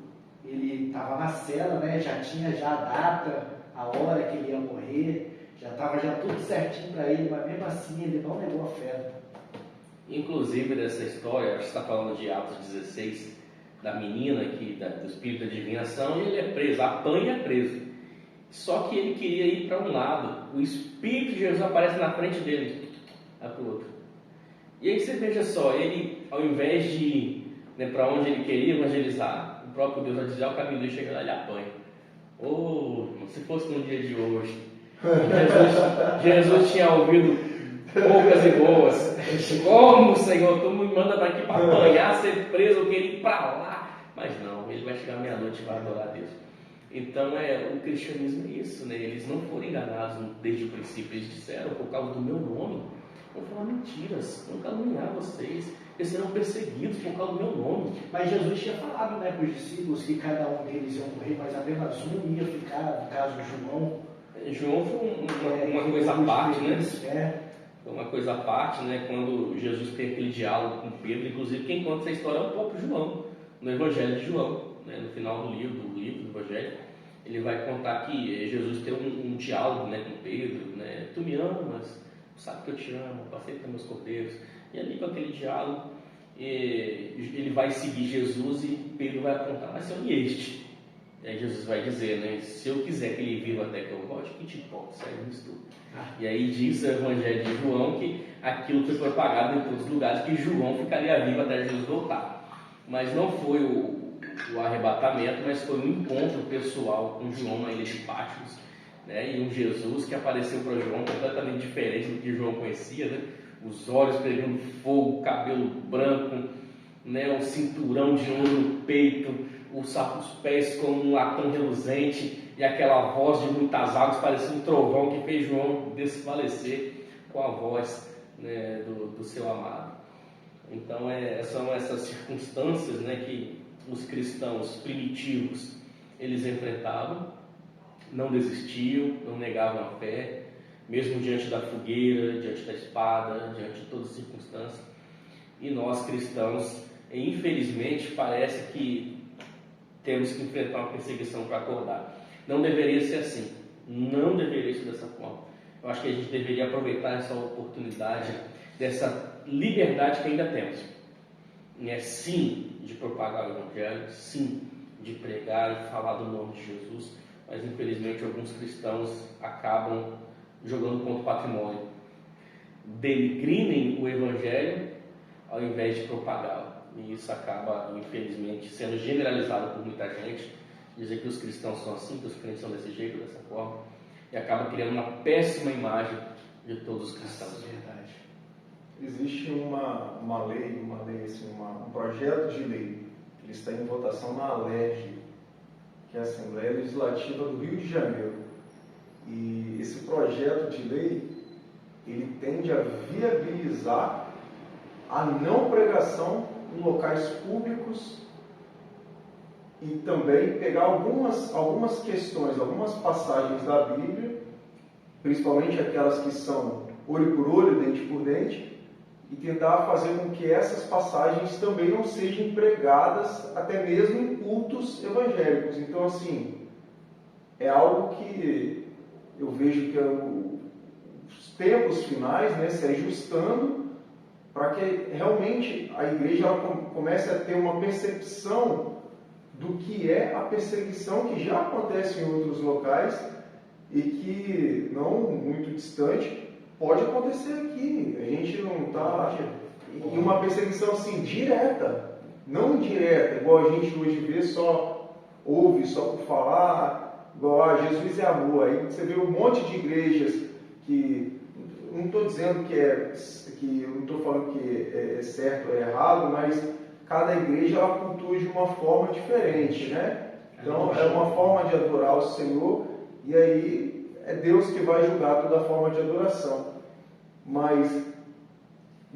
ele estava na cela, né, já tinha já a data, a hora que ele ia morrer, já estava já tudo certinho para ele, mas mesmo assim ele não negou a fé. Inclusive dessa história, você está falando de Atos 16, da menina do espírito da adivinhação, e ele é preso, apanha preso. Só que ele queria ir para um lado, o Espírito de Jesus aparece na frente dele, vai para o outro. E aí você veja só, ele, ao invés de ir, né, para onde ele queria evangelizar, o próprio Deus vai dizer, o caminho dele chega lá, ele apanha. Se fosse no dia de hoje, Jesus tinha ouvido poucas e boas. Como, Senhor, tu me manda daqui para apanhar, ser preso, eu queria ir para lá. Mas não, ele vai chegar meia-noite e vai adorar a Deus. Então, o cristianismo é isso, né? Eles não foram enganados desde o princípio. Eles disseram, por causa do meu nome, vão falar mentiras, vão caluniar vocês. Eles serão perseguidos por causa do meu nome. Mas Jesus tinha falado, né, para os discípulos que cada um deles ia morrer, mas apenas um ia ficar, no caso João. João foi uma coisa à parte, né? Foi uma coisa à parte, né? Quando Jesus tem aquele diálogo com Pedro, inclusive quem conta essa história é o próprio João, no Evangelho de João, né? No final do livro do Evangelho, ele vai contar que Jesus tem um diálogo, né, com Pedro, né? Tu me amas, sabe que eu te amo, passei para meus cordeiros. E ali com aquele diálogo, ele vai seguir Jesus e Pedro vai apontar, mas Senhor, e este? E aí Jesus vai dizer, né, se eu quiser que ele viva até que eu volte, que te importa, segue nisso tudo. E aí diz o Evangelho de João que aquilo foi propagado em todos os lugares, que João ficaria vivo até Jesus voltar. Mas não foi o arrebatamento, mas foi um encontro pessoal com João na ilha de Patmos, né, e um Jesus que apareceu para João completamente diferente do que João conhecia, né, os olhos pegando fogo, cabelo branco, né, um cinturão de ouro no peito, os pés como um latão reluzente e aquela voz de muitas águas, parecia um trovão que fez João desfalecer com a voz, né, do seu amado. Então são essas circunstâncias, né, que os cristãos primitivos eles enfrentavam, não desistiam, não negavam a fé, mesmo diante da fogueira, diante da espada, diante de todas as circunstâncias. E nós cristãos, infelizmente, parece que temos que enfrentar uma perseguição para acordar. Não deveria ser assim. Não deveria ser dessa forma. Eu acho que a gente deveria aproveitar essa oportunidade, dessa liberdade que ainda temos. Sim, de propagar o Evangelho, sim, de pregar e falar do nome de Jesus, mas infelizmente alguns cristãos acabam jogando contra o patrimônio. Denigrinem o Evangelho ao invés de propagá-lo. E isso acaba, infelizmente, sendo generalizado por muita gente, dizer que os cristãos são assim, que os crentes são desse jeito, dessa forma, e acaba criando uma péssima imagem de todos os cristãos. Verdade. Existe uma lei, assim, um projeto de lei, que está em votação na ALERJ, que é a Assembleia Legislativa do Rio de Janeiro. E esse projeto de lei, ele tende a viabilizar a não pregação em locais públicos e também pegar algumas questões, algumas passagens da Bíblia, principalmente aquelas que são olho por olho, dente por dente, e tentar fazer com que essas passagens também não sejam pregadas até mesmo em cultos evangélicos. Então, assim, é algo que eu vejo que os tempos finais, né, se ajustando para que realmente a igreja comece a ter uma percepção do que é a perseguição que já acontece em outros locais e que não muito distante pode acontecer aqui. A gente não está em uma perseguição assim direta, não indireta, igual a gente hoje vê, só ouve só por falar, igual Jesus é amor. Aí você vê um monte de igrejas que não estou dizendo que eu não estou falando que é certo ou é errado, mas cada igreja ela cultua de uma forma diferente, né? Então é uma forma de adorar o Senhor, e aí é Deus que vai julgar toda forma de adoração. Mas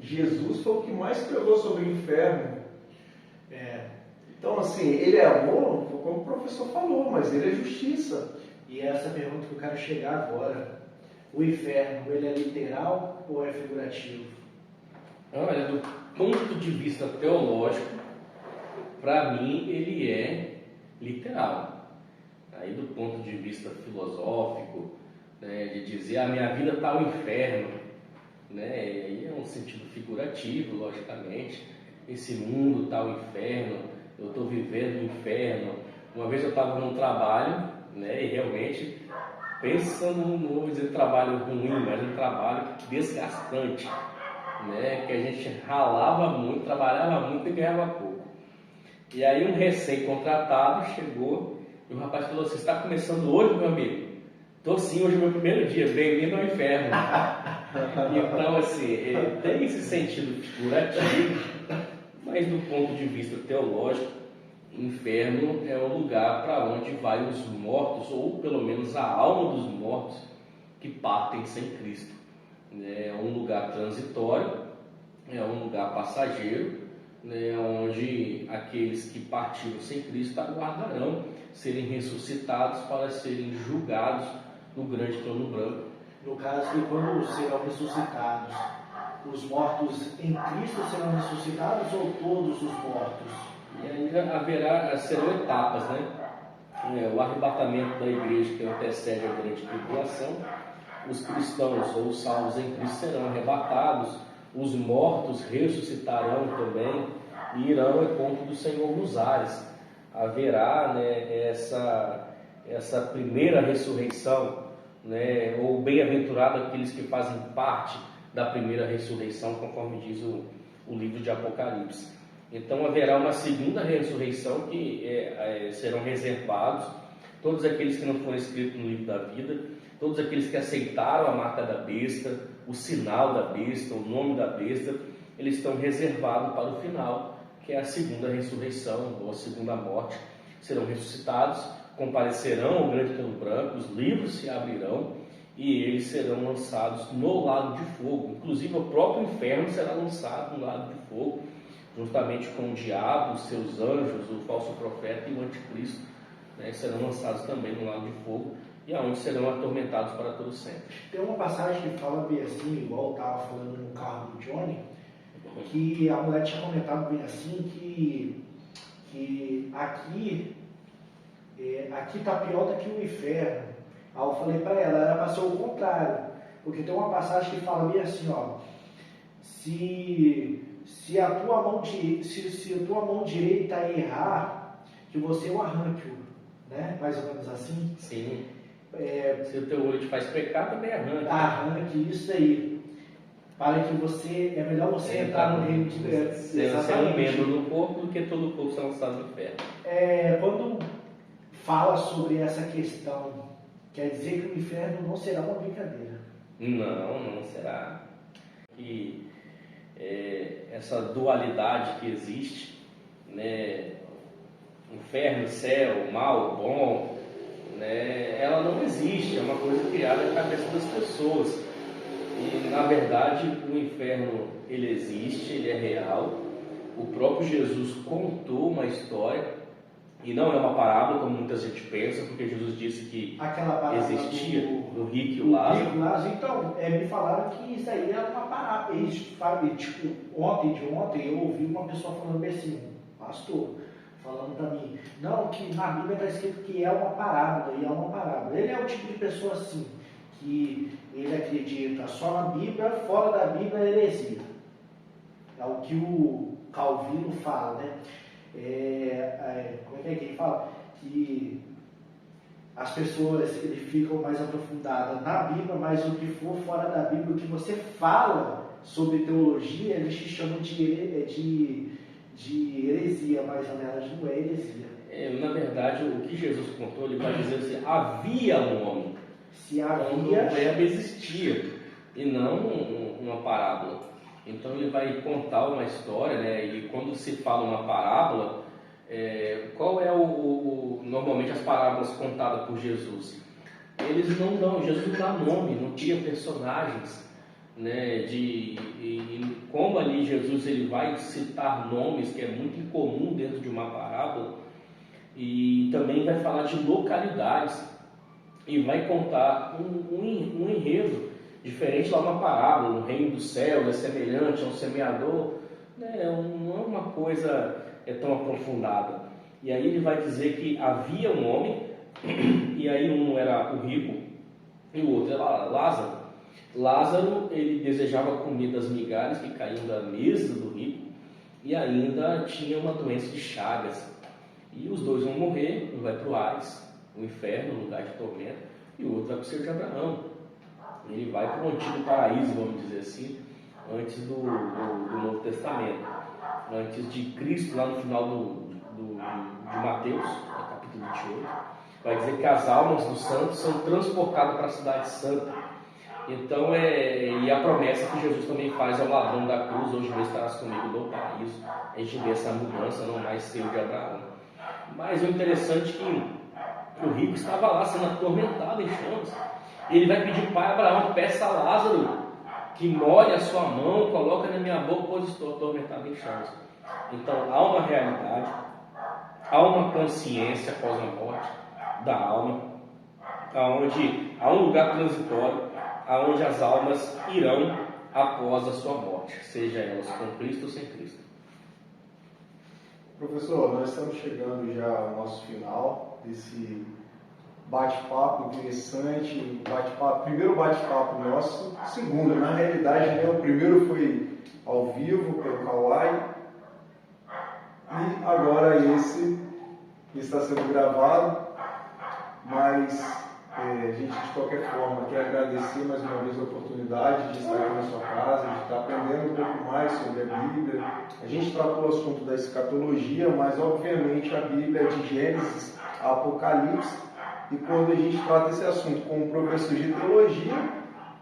Jesus foi o que mais pregou sobre o inferno. Então, assim, ele é amor, como o professor falou, mas ele é justiça. E essa pergunta que eu quero chegar agora: o inferno, ele é literal ou é figurativo? Olha, do ponto de vista teológico, para mim ele é literal. Aí do ponto de vista filosófico, né, de dizer a minha vida está ao inferno, né, aí é um sentido figurativo, logicamente. Esse mundo está ao inferno, eu estou vivendo o inferno. Uma vez eu estava num trabalho, né, e realmente, pensa num, não vou dizer trabalho ruim, mas um trabalho desgastante, né, que a gente ralava muito, trabalhava muito e ganhava pouco. E aí um recém-contratado chegou e o rapaz falou assim: está começando hoje, meu amigo? Estou sim, hoje é o meu primeiro dia, bem-vindo ao inferno. Então, assim, ele tem esse sentido figurativo, mas do ponto de vista teológico, inferno é o lugar para onde vai os mortos, ou pelo menos a alma dos mortos que partem sem Cristo. É um lugar transitório, é um lugar passageiro, né, onde aqueles que partiram sem Cristo aguardarão serem ressuscitados para serem julgados no grande trono branco. No caso, que quando serão ressuscitados, os mortos em Cristo serão ressuscitados ou todos os mortos? E aí serão etapas, né? O arrebatamento da igreja que antecede a grande tribulação, os cristãos ou os salvos em Cristo serão arrebatados, os mortos ressuscitarão também e irão ao encontro do Senhor nos ares. Haverá, né, essa primeira ressurreição, né, ou bem-aventurado aqueles que fazem parte da primeira ressurreição, conforme diz o livro de Apocalipse. Então haverá uma segunda ressurreição que serão reservados todos aqueles que não foram escritos no livro da vida, todos aqueles que aceitaram a marca da besta, o sinal da besta, o nome da besta, eles estão reservados para o final, que é a segunda ressurreição ou a segunda morte. Serão ressuscitados, comparecerão ao grande trono branco, os livros se abrirão e eles serão lançados no lago de fogo. Inclusive o próprio inferno será lançado no lago de fogo, juntamente com o diabo, os seus anjos, o falso profeta e o anticristo, né, serão lançados também no lago de fogo, e aonde serão atormentados para todo sempre. Tem uma passagem que fala bem assim, igual eu estava falando no carro do Johnny, que a mulher tinha comentado bem assim, que aqui está pior do que o inferno. Aí eu falei para ela, era para ser o contrário, porque tem uma passagem que fala bem assim, ó: se a tua mão direita errar, que você o arranque-o, né? Mais ou menos assim. Sim. Se o teu olho te faz pecar, também arranque. Arranque, isso aí. Para que você, é melhor você entrar no reino de Deus. Ser um membro do corpo do que todo o corpo ser lançado no inferno. Quando fala sobre essa questão, quer dizer que o inferno não será uma brincadeira. Não será. E essa dualidade que existe, né, inferno, céu, mal, bom, né, ela não existe, é uma coisa criada na cabeça das pessoas. E na verdade o inferno ele existe, ele é real. O próprio Jesus contou uma história, e não é uma parábola como muita gente pensa, porque Jesus disse que existia o rico e o Lázaro. Então, me falaram que isso aí era uma parábola. Tipo, ontem eu ouvi uma pessoa falando assim, pastor, falando para mim, não, que na Bíblia está escrito que é uma parábola, e é uma parábola. Ele é o tipo de pessoa assim, que ele acredita só na Bíblia, fora da Bíblia é heresia. É o que o Calvino fala, né? Como é que ele fala? Que as pessoas ficam mais aprofundadas na Bíblia, mas o que for fora da Bíblia, o que você fala sobre teologia, eles te chamam de heresia, mas na verdade não é heresia. Na verdade, o que Jesus contou, ele vai dizer assim, havia um homem. Se havia... Quando o verbo existia, e não uma parábola. Então ele vai contar uma história, né? E quando se fala uma parábola, qual é normalmente as parábolas contadas por Jesus? Eles não dão, Jesus não dá nome, não cria personagens, né? E como ali Jesus ele vai citar nomes, que é muito incomum dentro de uma parábola, e também vai falar de localidades e vai contar um enredo diferente lá, uma parábola. O reino do céu é semelhante a um semeador, né? Não é uma coisa tão aprofundada. E aí ele vai dizer que havia um homem, e aí um era o rico e o outro era Lázaro. Lázaro, ele desejava comer das migalhas que caíam da mesa do rico, e ainda tinha uma doença de chagas. E os dois vão morrer, um vai para o Hades, o inferno, um lugar de tormento, e o outro vai para o seio de Abraão. Ele vai para o antigo paraíso, vamos dizer assim, antes do Novo Testamento, antes de Cristo, lá no final de Mateus, capítulo 28, vai dizer que as almas dos santos são transportadas para a cidade santa. Então, e a promessa que Jesus também faz ao ladrão da cruz: hoje mesmo estarás comigo no paraíso. A gente vê essa mudança, não mais seio de Abraão. Mas o interessante é que o rico estava lá sendo atormentado em chamas. Ele vai pedir: pai Abraão, peça a Lázaro que molhe a sua mão, coloca na minha boca, pois estou atormentado em chamas. Então há uma realidade, há uma consciência após a morte da alma, onde há um lugar transitório, aonde as almas irão após a sua morte, seja elas com Cristo ou sem Cristo. Professor, nós estamos chegando já ao nosso final desse bate-papo interessante, primeiro bate-papo nosso, segundo, na realidade, né, o primeiro foi ao vivo pelo Kawai, e agora esse está sendo gravado, mas a gente de qualquer forma quer agradecer mais uma vez a oportunidade de estar aqui na sua casa, de estar aprendendo um pouco mais sobre a Bíblia. A gente tratou o assunto da escatologia, mas obviamente a Bíblia é de Gênesis a Apocalipse, e quando a gente trata esse assunto com um professor de teologia,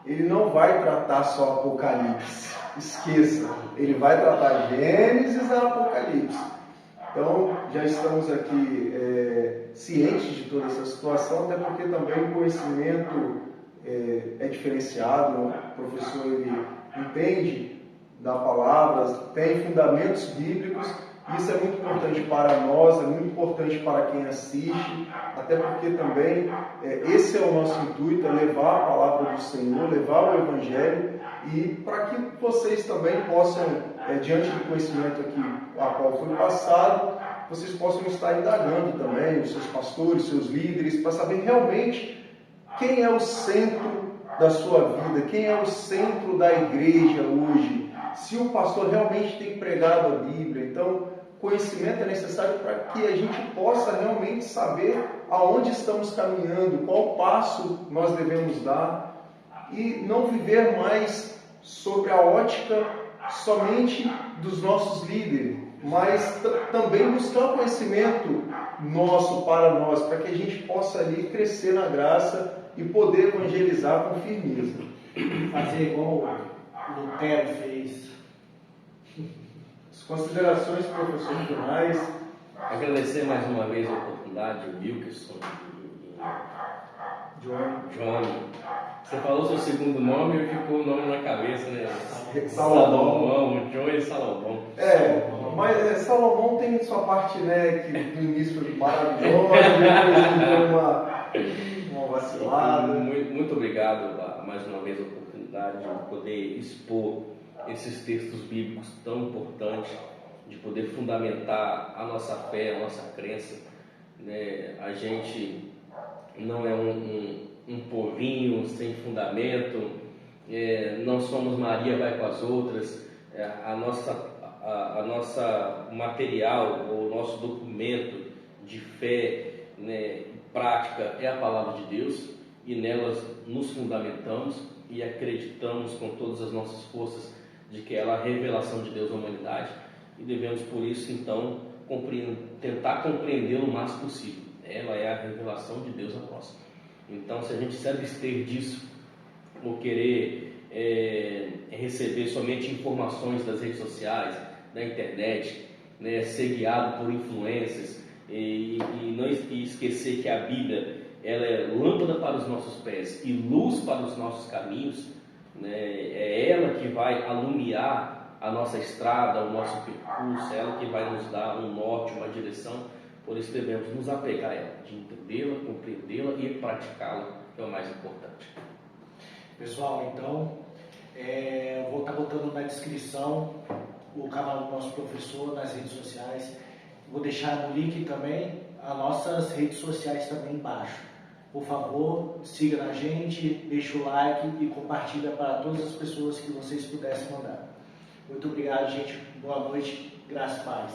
ele não vai tratar só Apocalipse, esqueça, ele vai tratar Gênesis a Apocalipse. Então, já estamos aqui cientes de toda essa situação, até porque também o conhecimento é diferenciado, o professor ele entende da palavra, tem fundamentos bíblicos. Isso é muito importante para nós, é muito importante para quem assiste, até porque também esse é o nosso intuito, é levar a palavra do Senhor, levar o Evangelho, e para que vocês também possam, diante do conhecimento aqui a qual foi passado, vocês possam estar indagando também os seus pastores, seus líderes, para saber realmente quem é o centro da sua vida, quem é o centro da igreja hoje, se o pastor realmente tem pregado a Bíblia. Então, conhecimento é necessário para que a gente possa realmente saber aonde estamos caminhando, qual passo nós devemos dar, e não viver mais sobre a ótica somente dos nossos líderes, mas também buscar conhecimento nosso para nós, para que a gente possa ali crescer na graça e poder evangelizar com firmeza. Fazer igual o Lutero fez. As considerações, professor, finais. Agradecer mais uma vez a oportunidade, o Wilkerson e Johnny. Você falou seu segundo nome e ficou o nome na cabeça, né? Salomão, John e Salomão. Mas Salomão tem sua parte, né, que no início foi maravilhosa, depois deu uma vacilada. Muito obrigado mais uma vez a oportunidade de poder expor esses textos bíblicos tão importantes, de poder fundamentar a nossa fé, a nossa crença, né? A gente não é um povinho sem fundamento, não somos Maria vai com as outras. A nossa material, o nosso documento de fé, né, prática é a palavra de Deus e nelas nos fundamentamos e acreditamos com todas as nossas forças de que ela é a revelação de Deus à humanidade e devemos por isso então tentar compreendê-lo o mais possível. Ela é a revelação de Deus a nós. Então, se a gente se abster disso ou querer receber somente informações das redes sociais, da internet, né, ser guiado por influências e esquecer que a Bíblia ela é lâmpada para os nossos pés e luz para os nossos caminhos, né, é ela que vai alumiar a nossa estrada, o nosso percurso, é ela que vai nos dar um norte, uma direção. Por isso devemos nos apegar a ela, de entendê-la, compreendê-la e praticá-la, que é o mais importante. Pessoal, então, eu vou estar botando na descrição o canal do nosso professor nas redes sociais. Vou deixar no link também as nossas redes sociais também embaixo. Por favor, siga a gente, deixa o like e compartilha para todas as pessoas que vocês pudessem mandar. Muito obrigado, gente. Boa noite. Graças e paz.